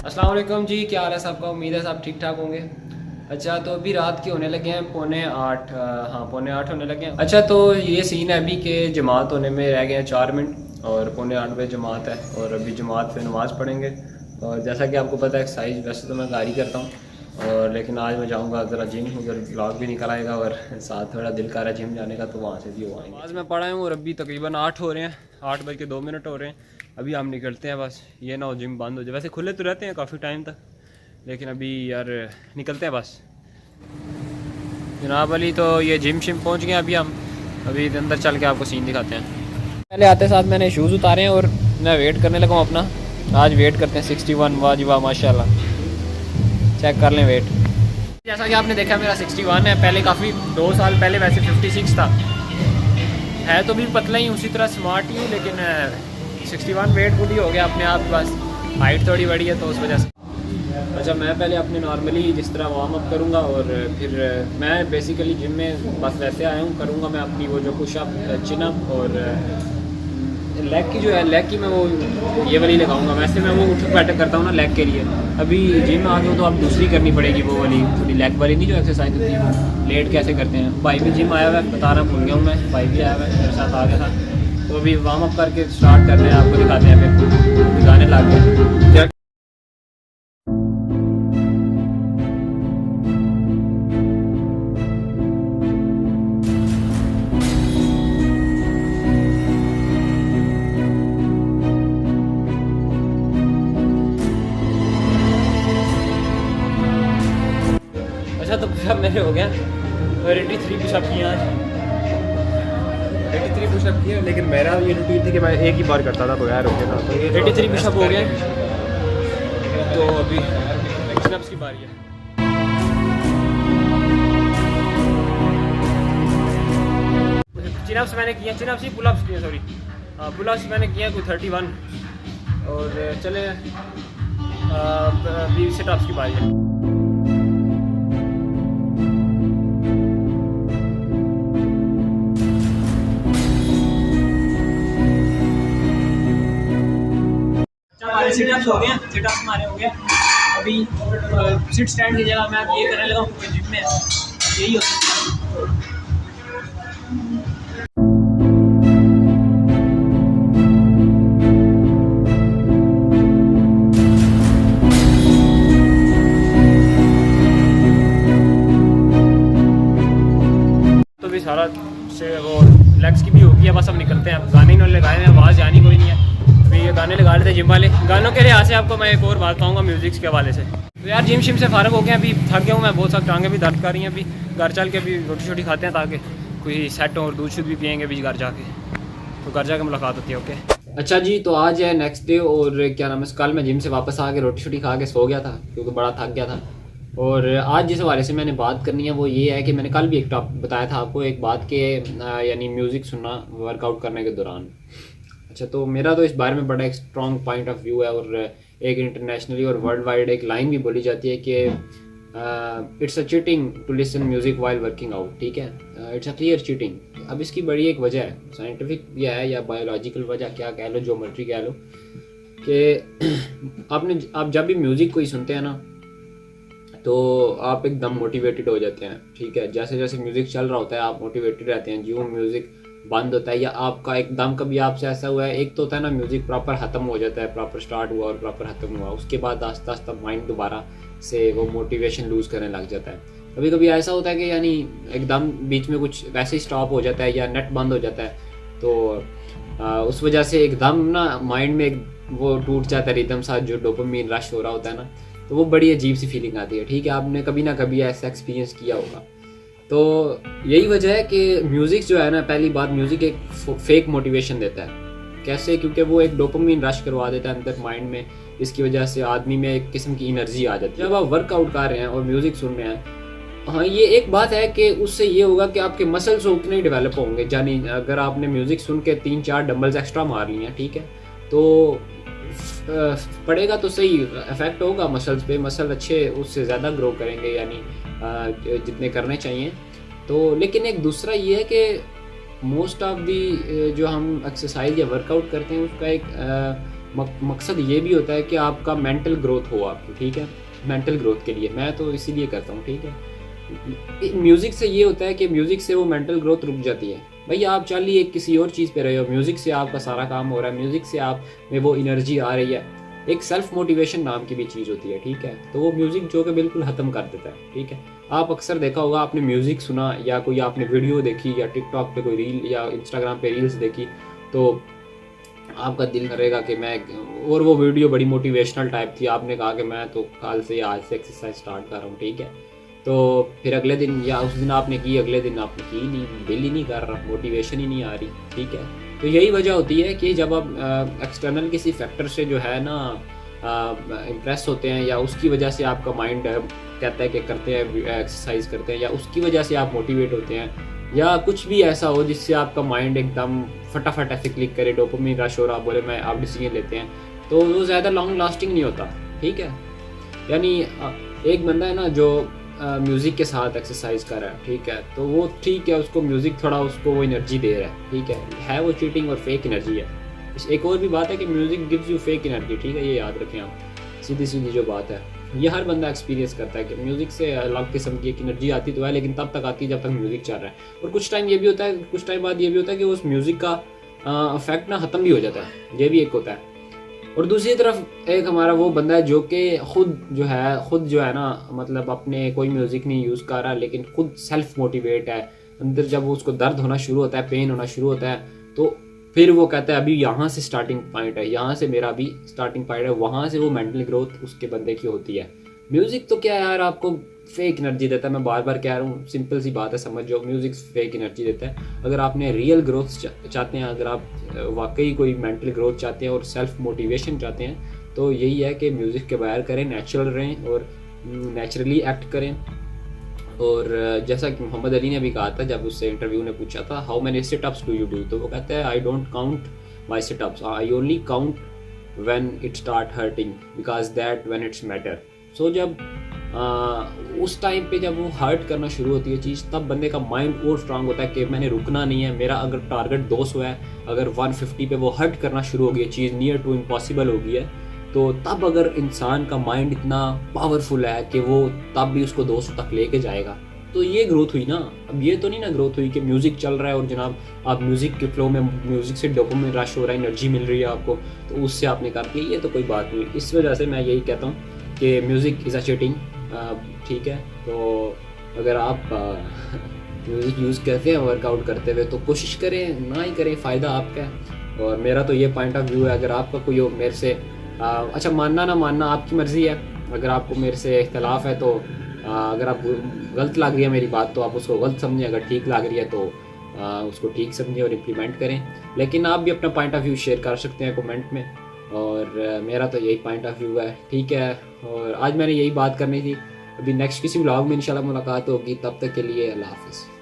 अस्सलाम वालेकुम जी, क्या हाल है सबका। उम्मीद है सब ठीक ठाक होंगे। अच्छा, तो अभी रात के होने लगे हैं पौने 8। हाँ, पौने 8 होने लगे हैं। अच्छा, तो ये सीन है अभी के जमात होने में रह गए हैं 4 मिनट और पौने 8 बजे जमात है और अभी जमात पे नमाज़ पढ़ेंगे। और जैसा कि आपको पता है एक्सरसाइज वैसे तो मैं घर ही करता हूँ और लेकिन आज मैं जाऊँगा ज़रा जिम, उधर ब्लॉग भी निकल आएगा और साथ थोड़ा दिल कर रहा है जिम जाने का, तो वहाँ से भी हो आएंगे। आज मैं पढ़ा हूँ और अभी तकरीबन 8 हो रहे हैं, 8 बज के 2 मिनट हो रहे हैं। अभी हम निकलते हैं, बस ये ना हो जिम बंद हो जाए। वैसे खुले तो रहते हैं काफ़ी टाइम तक, लेकिन अभी यार निकलते हैं बस। जनाब अली, तो ये जिम शिम पहुंच गए अभी हम। अभी अंदर चल के आपको सीन दिखाते हैं। पहले आते साथ मैंने शूज़ उतारे हैं और मैं वेट करने लगा हूँ अपना। आज वेट करते हैं 61। वाह जी वाह, माशाल्लाह। चेक कर लें वेट। जैसा कि आपने देखा मेरा 61 है। पहले काफ़ी 2 साल पहले वैसे 56 था। है तो भी पतला ही, उसी तरह स्मार्ट ही हूँ, लेकिन 61 वेट खुद ही हो गया अपने आप। बस हाइट थोड़ी बड़ी है तो उस वजह से। अच्छा, मैं पहले अपने नॉर्मली जिस तरह वार्म अप करूँगा और फिर मैं बेसिकली जिम में बस वैसे आया हूँ, करूँगा मैं अपनी वो जो पुशअप, चिनअप और लेग की जो है, लेग की मैं वो ये वाली लगाऊंगा। वैसे मैं वो उठक बैठक करता हूँ ना लेग के लिए। अभी जिम में आ गया हूँ तो अब दूसरी करनी पड़ेगी, वो वाली थोड़ी लेग वाली नहीं जो एक्सरसाइज होती है, लेट कैसे करते हैं। भाई भी जिम आया हुआ है, बताना भूल गया हूँ मैं, भाई भी आया हुआ है मेरे साथ, आ गया था। तो अभी वार्म अप करके स्टार्ट करते हैं, आपको दिखाते हैं फिर गाने लग गए। अच्छा, तो पुशअप मेरे हो गया 83 पुशअप किए आज। 83 पुशअप किए, लेकिन मेरा ये रूटीन थी कि मैं एक ही बार करता था तो यार हो गया ना, तो ये 83 पुशअप हो गए। तो अभी चिनअप्स की बारी है। चिनअप्स मैंने किए, चिनअप्स ही पुलअप्स किए, सॉरी पुलअप्स मैंने किया कोई 31। और चले अभी सिटअप्स की बारी है। हमारे सिटअप्स हो गए हैं, सिटअप्स हमारे हो गए। अभी सिट स्टैंड की जगह मैं अब ये करने लगा हूँ क्योंकि जिम में यही होता है। तो भी सारा से वो लेग्स की भी होगी है, बस हम निकलते हैं। अब गाने इन्होंने लगाए हैं, आवाज़ जानी कोई नहीं है। अभी ये गाने लगा रहे थे जिम वाले। गानों के लिहाज से आपको मैं एक और बात कहूँगा म्यूज़िक्स के हवाले से। तो यार जिम शिम से फ़ारग हो गया, अभी थक गया हूँ मैं बहुत, सारी टांगें भी दर्द कर रही हैं। अभी घर चल के अभी रोटी शोटी खाते हैं ताकि कोई सेट हो और दूध शूध भी पियेंगे अभी घर जाके। तो घर जाके मुलाकात होती है। ओके। अच्छा जी, तो आज है नेक्स्ट डे और क्या नाम है, कल मैं जिम से वापस आके रोटी शोटी खा के सो गया था क्योंकि बड़ा थक गया था। और आज जिस हवाले से मैंने बात करनी है वो ये है कि मैंने कल भी एक टॉपिक बताया था आपको एक बात के, यानी म्यूज़िक सुनना वर्कआउट करने के दौरान। अच्छा, तो मेरा तो इस बारे में बड़ा एक स्ट्रॉन्ग पॉइंट ऑफ व्यू है और एक इंटरनेशनली और वर्ल्ड वाइड एक लाइन भी बोली जाती है कि it's a cheating to listen music while working out. ठीक है, इट्स अ क्लियर चीटिंग। अब इसकी बड़ी एक वजह है, साइंटिफिक यह है या बायोलॉजिकल वजह, क्या कह लो, जो मर्जी कह लो, कि आप जब भी म्यूज़िक कोई सुनते हैं ना तो आप एकदम मोटिवेटेड हो जाते हैं। ठीक है, जैसे जैसे म्यूज़िक चल रहा होता है आप मोटिवेटेड रहते हैं। जो म्यूज़िक बंद होता है या आपका एकदम कभी आपसे ऐसा हुआ है, एक तो होता है ना म्यूज़िक प्रॉपर ख़त्म हो जाता है, प्रॉपर स्टार्ट हुआ और प्रॉपर ख़त्म हुआ, उसके बाद आस्ता आस्ता माइंड दोबारा से वो मोटिवेशन लूज़ करने लग जाता है। कभी कभी ऐसा होता है कि यानी एकदम बीच में कुछ वैसे ही स्टॉप हो जाता है या नेट बंद हो जाता है, तो उस वजह से एकदम ना माइंड में वो टूट जाता है रिदम साथ, जो डोपामाइन रश हो रहा होता है ना, तो वो बड़ी अजीब सी फीलिंग आती है। ठीक है, आपने कभी ना कभी ऐसा एक्सपीरियंस किया होगा। तो यही वजह है कि म्यूज़िक जो है ना, पहली बात म्यूज़िक एक फेक मोटिवेशन देता है। कैसे? क्योंकि वो एक डोपामाइन रश करवा देता है अंदर माइंड में, इसकी वजह से आदमी में एक किस्म की एनर्जी आ जाती है। जब आप वर्कआउट कर रहे हैं और म्यूज़िक सुन रहे हैं, हाँ ये एक बात है कि उससे ये होगा कि आपके मसल्स उतने ही डेवलप होंगे। यानी अगर आपने म्यूज़िक सुन के 3-4 डंबल्स एक्स्ट्रा मार लिए हैं, ठीक है, तो पड़ेगा तो सही, इफेक्ट होगा मसल्स पे, मसल अच्छे उससे ज़्यादा ग्रो करेंगे, यानी जितने करने चाहिए। तो लेकिन एक दूसरा ये है कि मोस्ट ऑफ दी जो हम एक्सरसाइज या वर्कआउट करते हैं उसका एक मकसद ये भी होता है कि आपका मेंटल ग्रोथ हो आपकी, ठीक है, मेंटल ग्रोथ के लिए मैं तो इसीलिए करता हूँ, ठीक है। म्यूज़िक से ये होता है कि म्यूज़िक से वो मेंटल ग्रोथ रुक जाती है। भैया आप चलिए किसी और चीज़ पे रहे हो, म्यूज़िक से आपका सारा काम हो रहा है, म्यूज़िक से आप में वो एनर्जी आ रही है। एक सेल्फ मोटिवेशन नाम की भी चीज़ होती है, ठीक है, तो वो म्यूज़िक जो कि बिल्कुल ख़त्म कर देता है, ठीक है। आप अक्सर देखा होगा, आपने म्यूज़िक सुना या कोई आपने वीडियो देखी या टिकटॉक पे कोई रील या इंस्टाग्राम पे रील्स देखी, तो आपका दिल करेगा कि मैं, और वो वीडियो बड़ी मोटिवेशनल टाइप थी, आपने कहा कि मैं तो कल से या आज से एक्सरसाइज स्टार्ट कर रहा हूँ, ठीक है, तो फिर अगले दिन या उस दिन आपने की, अगले दिन आपने की नहीं, दिल ही नहीं कर रहा, मोटिवेशन ही नहीं आ रही, ठीक है। तो यही वजह होती है कि जब आप एक्सटर्नल किसी फैक्टर से जो है ना इम्प्रेस होते हैं, या उसकी वजह से आपका माइंड कहता है कि करते हैं एक्सरसाइज करते हैं, या उसकी वजह से आप मोटिवेट होते हैं, या कुछ भी ऐसा हो जिससे आपका माइंड एकदम फटाफट ऐसे क्लिक करे, डोपामिन रश हो रहा, बोले मैं आप डिसीजन लेते हैं, तो वो ज़्यादा लॉन्ग लास्टिंग नहीं होता, ठीक है। यानी एक बंदा है ना जो म्यूज़िक के साथ एक्सरसाइज कर रहा है, ठीक है, तो वो ठीक है, उसको म्यूज़िक थोड़ा उसको वो एनर्जी दे रहा है, ठीक है वो चीटिंग और फेक एनर्जी है। एक और भी बात है कि music gives you fake energy, ठीक है, ये याद रखें आप, सीधी सीधी जो बात है, ये हर बंदा एक्सपीरियंस करता है कि म्यूज़िक से अलग किस्म की एक एनर्जी आती तो है, लेकिन तब तक आती है जब तक म्यूज़िक चल रहा है। और कुछ टाइम ये भी होता है, कुछ टाइम बाद ये भी होता है कि उस म्यूज़िक का इफेक्ट ना ख़त्म भी हो जाता है, ये भी एक होता है। और दूसरी तरफ एक हमारा वो बंदा है जो कि खुद जो है ना, मतलब अपने कोई म्यूज़िक नहीं यूज़ कर रहा, लेकिन खुद सेल्फ मोटिवेट है, अंदर जब उसको दर्द होना शुरू होता है, पेन होना शुरू होता है, तो फिर वो कहता है अभी यहाँ से स्टार्टिंग पॉइंट है, यहाँ से मेरा अभी स्टार्टिंग पॉइंट है, वहाँ से वो मेंटल ग्रोथ उसके बंदे की होती है। म्यूज़िक तो क्या यार आपको फेक एनर्जी देता है, मैं बार बार कह रहा हूँ, सिंपल सी बात है, समझ जाओ, म्यूज़िक फेक एनर्जी देता है। अगर आपने रियल ग्रोथ चाहते हैं, अगर आप वाकई कोई मेंटल ग्रोथ चाहते हैं और सेल्फ मोटिवेशन चाहते हैं, तो यही है कि म्यूज़िक के बगैर करें, नेचुरल रहें और नेचुरली एक्ट करें। और जैसा कि मोहम्मद अली ने भी कहा था, जब उससे इंटरव्यू ने पूछा था how many situps do you do, तो वो कहता है I don't count my situps, I only count when it start hurting because that when it's matter. So जब उस टाइम पे जब वो हर्ट करना शुरू होती है चीज़, तब बंदे का माइंड और स्ट्रांग होता है कि मैंने रुकना नहीं है, मेरा अगर टारगेट 200 है, अगर 150 पे वो हर्ट करना शुरू हो गई, चीज़ नियर टू इम्पॉसिबल हो गई है, तो तब अगर इंसान का माइंड इतना पावरफुल है कि वो तब भी उसको 200 तक लेके जाएगा, तो ये ग्रोथ हुई ना। अब ये तो नहीं ना ग्रोथ हुई कि म्यूज़िक चल रहा है और जनाब आप म्यूज़िक के फ्लो में, म्यूज़िक से डोपामिन रश हो रहा है, एनर्जी मिल रही है आपको, तो उससे आपने कर दिया, ये तो कोई बात नहीं। इस वजह से मैं यही कहता हूँ कि म्यूज़िक इज़ अ चीटिंग, ठीक है। तो अगर आप म्यूज़िक यूज़ करते हैं वर्कआउट करते हुए, तो कोशिश करें ना ही करें, फ़ायदा आपका है। और मेरा तो ये पॉइंट ऑफ व्यू है। अगर आपका कोई मेरे से अच्छा, मानना ना मानना आपकी मर्ज़ी है, अगर आपको मेरे से इख्तलाफ है तो अगर आप गलत लग रही है मेरी बात, तो आप उसको गलत समझें, अगर ठीक लग रही है तो उसको ठीक समझें और इम्प्लीमेंट करें। लेकिन आप भी अपना पॉइंट ऑफ व्यू शेयर कर सकते हैं कमेंट में, और मेरा तो यही पॉइंट ऑफ व्यू है, ठीक है। और आज मैंने यही बात करनी थी। अभी नेक्स्ट किसी व्लॉग में इंशाल्लाह मुलाकात होगी, तब तक के लिए अल्लाह हाफ़िज़।